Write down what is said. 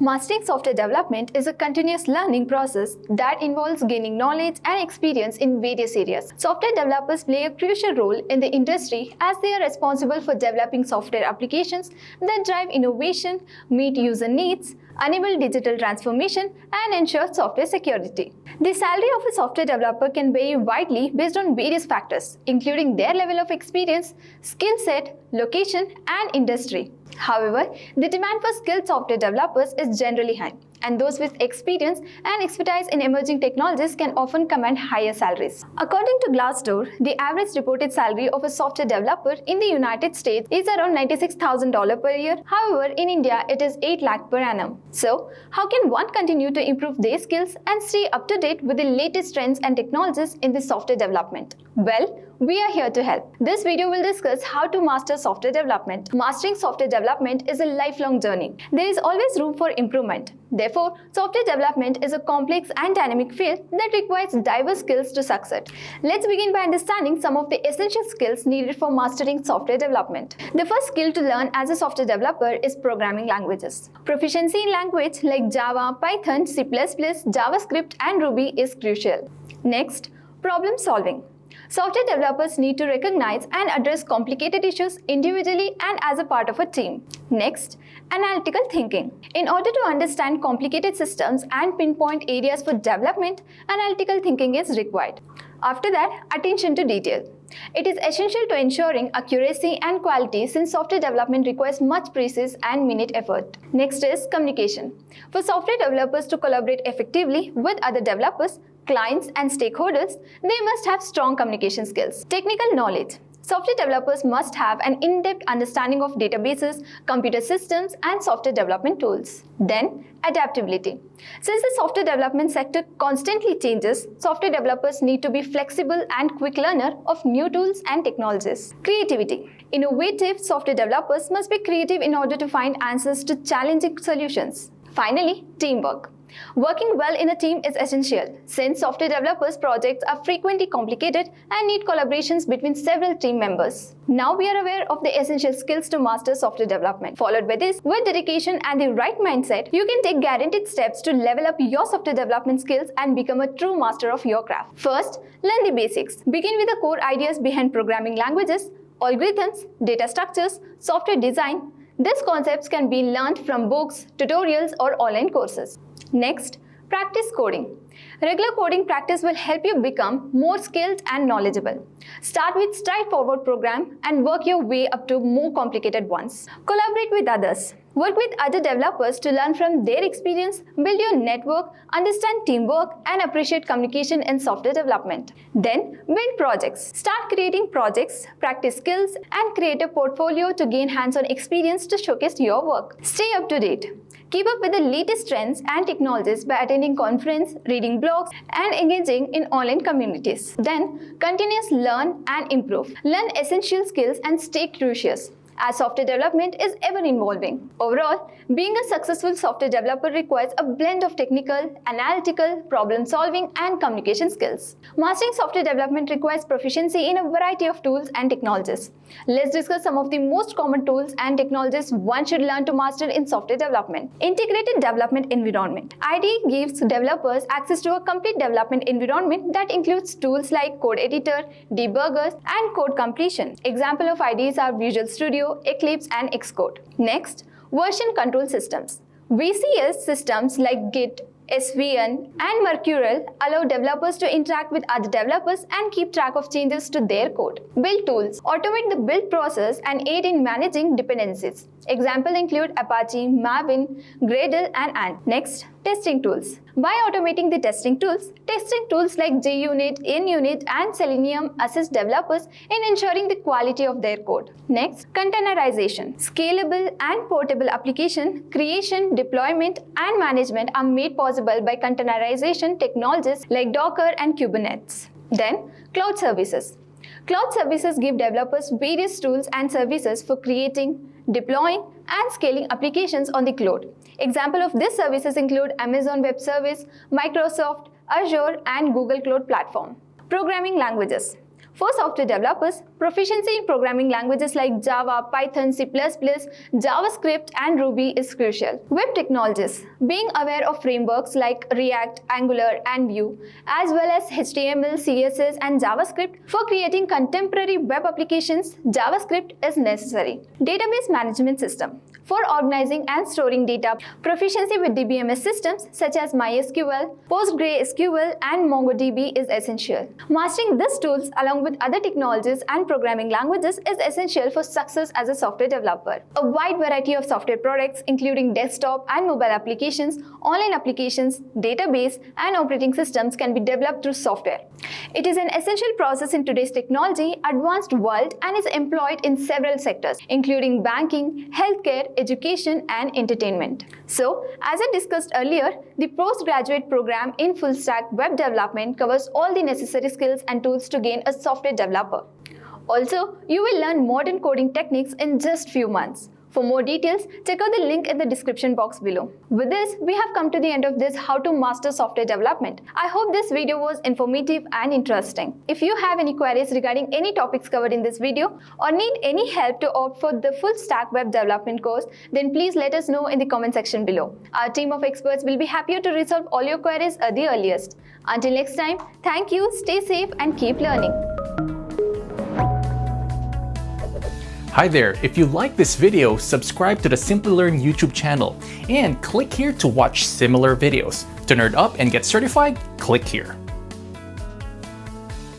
Mastering software development is a continuous learning process that involves gaining knowledge and experience in various areas. Software developers play a crucial role in the industry as they are responsible for developing software applications that drive innovation, meet user needs, enable digital transformation, and ensure software security. The salary of a software developer can vary widely based on various factors, including their level of experience, skill set, location, and industry. However, the demand for skilled software developers is generally high, and those with experience and expertise in emerging technologies can often command higher salaries. According to Glassdoor, the average reported salary of a software developer in the United States is around $96,000 per year. However, in India, it is 8 lakh per annum. So, how can one continue to improve their skills and stay up to date with the latest trends and technologies in the software development? Well, we are here to help. This video will discuss how to master software development. Mastering software development is a lifelong journey. There is always room for improvement. Therefore, software development is a complex and dynamic field that requires diverse skills to succeed. Let's begin by understanding some of the essential skills needed for mastering software development. The first skill to learn as a software developer is programming languages. Proficiency in language like Java, Python, C++, JavaScript, and Ruby is crucial. Next, problem solving. Software developers need to recognize and address complicated issues individually and as a part of a team. Next, analytical thinking. In order to understand complicated systems and pinpoint areas for development, analytical thinking is required. After that, attention to detail. It is essential to ensuring accuracy and quality since software development requires much precise and minute effort. Next is communication. For software developers to collaborate effectively with other developers, clients, and stakeholders, they must have strong communication skills. Technical knowledge. Software developers must have an in-depth understanding of databases, computer systems, and software development tools. Then, adaptability. Since the software development sector constantly changes, software developers need to be flexible and quick learner of new tools and technologies. Creativity. Innovative software developers must be creative in order to find answers to challenging solutions. Finally, teamwork. Working well in a team is essential since software developers' projects are frequently complicated and need collaborations between several team members. Now we are aware of the essential skills to master software development. Followed by this, with dedication and the right mindset, you can take guaranteed steps to level up your software development skills and become a true master of your craft. First, learn the basics. Begin with the core ideas behind programming languages, algorithms, data structures, software design. These concepts can be learned from books, tutorials, or online courses. Next, practice coding. Regular coding practice will help you become more skilled and knowledgeable. Start with straightforward program and work your way up to more complicated ones. Collaborate with others. Work with other developers to learn from their experience, build your network, understand teamwork, and appreciate communication in software development. Then, build projects. Start creating projects, practice skills, and create a portfolio to gain hands-on experience to showcase your work. Stay up to date. Keep up with the latest trends and technologies by attending conferences, reading blogs, and engaging in online communities. Then, continuously learn and improve. Learn essential skills and stay curious, as software development is ever evolving. Overall, being a successful software developer requires a blend of technical, analytical, problem solving, and communication skills. Mastering software development requires proficiency in a variety of tools and technologies. Let's discuss some of the most common tools and technologies one should learn to master in software development. Integrated development environment. IDE gives developers access to a complete development environment that includes tools like code editor, debuggers, and code completion. Example of IDEs are Visual Studio, Eclipse, and Xcode. Next, version control systems. VCS systems like Git, SVN, and Mercurial allow developers to interact with other developers and keep track of changes to their code. Build tools automate the build process and aid in managing dependencies. Examples include Apache, Maven, Gradle, and Ant. Next, testing tools. By automating the testing tools like JUnit, InUnit, and Selenium assist developers in ensuring the quality of their code. Next, containerization. Scalable and portable application creation, deployment, and management are made possible by containerization technologies like Docker and Kubernetes. Then, cloud services. Cloud services give developers various tools and services for creating, deploying, and scaling applications on the cloud. Example of these services include Amazon Web Service, Microsoft, Azure, and Google Cloud Platform. Programming languages. For software developers, proficiency in programming languages like Java, Python, C++, JavaScript, and Ruby is crucial. Web technologies. Being aware of frameworks like React, Angular, and Vue, as well as HTML, CSS, and JavaScript for creating contemporary web applications, JavaScript is necessary. Database management system. For organizing and storing data, proficiency with DBMS systems such as MySQL, PostgreSQL, and MongoDB is essential. Mastering these tools along with other technologies and programming languages is essential for success as a software developer. A wide variety of software products including desktop and mobile applications, online applications, database, and operating systems can be developed through software. It is an essential process in today's technology advanced world and is employed in several sectors including banking, healthcare, education, and entertainment. So, as I discussed earlier, the postgraduate program in full stack web development covers all the necessary skills and tools to gain a software developer. Also, you will learn modern coding techniques in just few months. For more details, check out the link in the description box below. With this, we have come to the end of this How to Master Software Development. I hope this video was informative and interesting. If you have any queries regarding any topics covered in this video or need any help to opt for the full stack web development course, then please let us know in the comment section below. Our team of experts will be happy to resolve all your queries at the earliest. Until next time, thank you, stay safe, and keep learning. Hi there, if you like this video, subscribe to the Simplilearn YouTube channel and click here to watch similar videos. To nerd up and get certified, click here.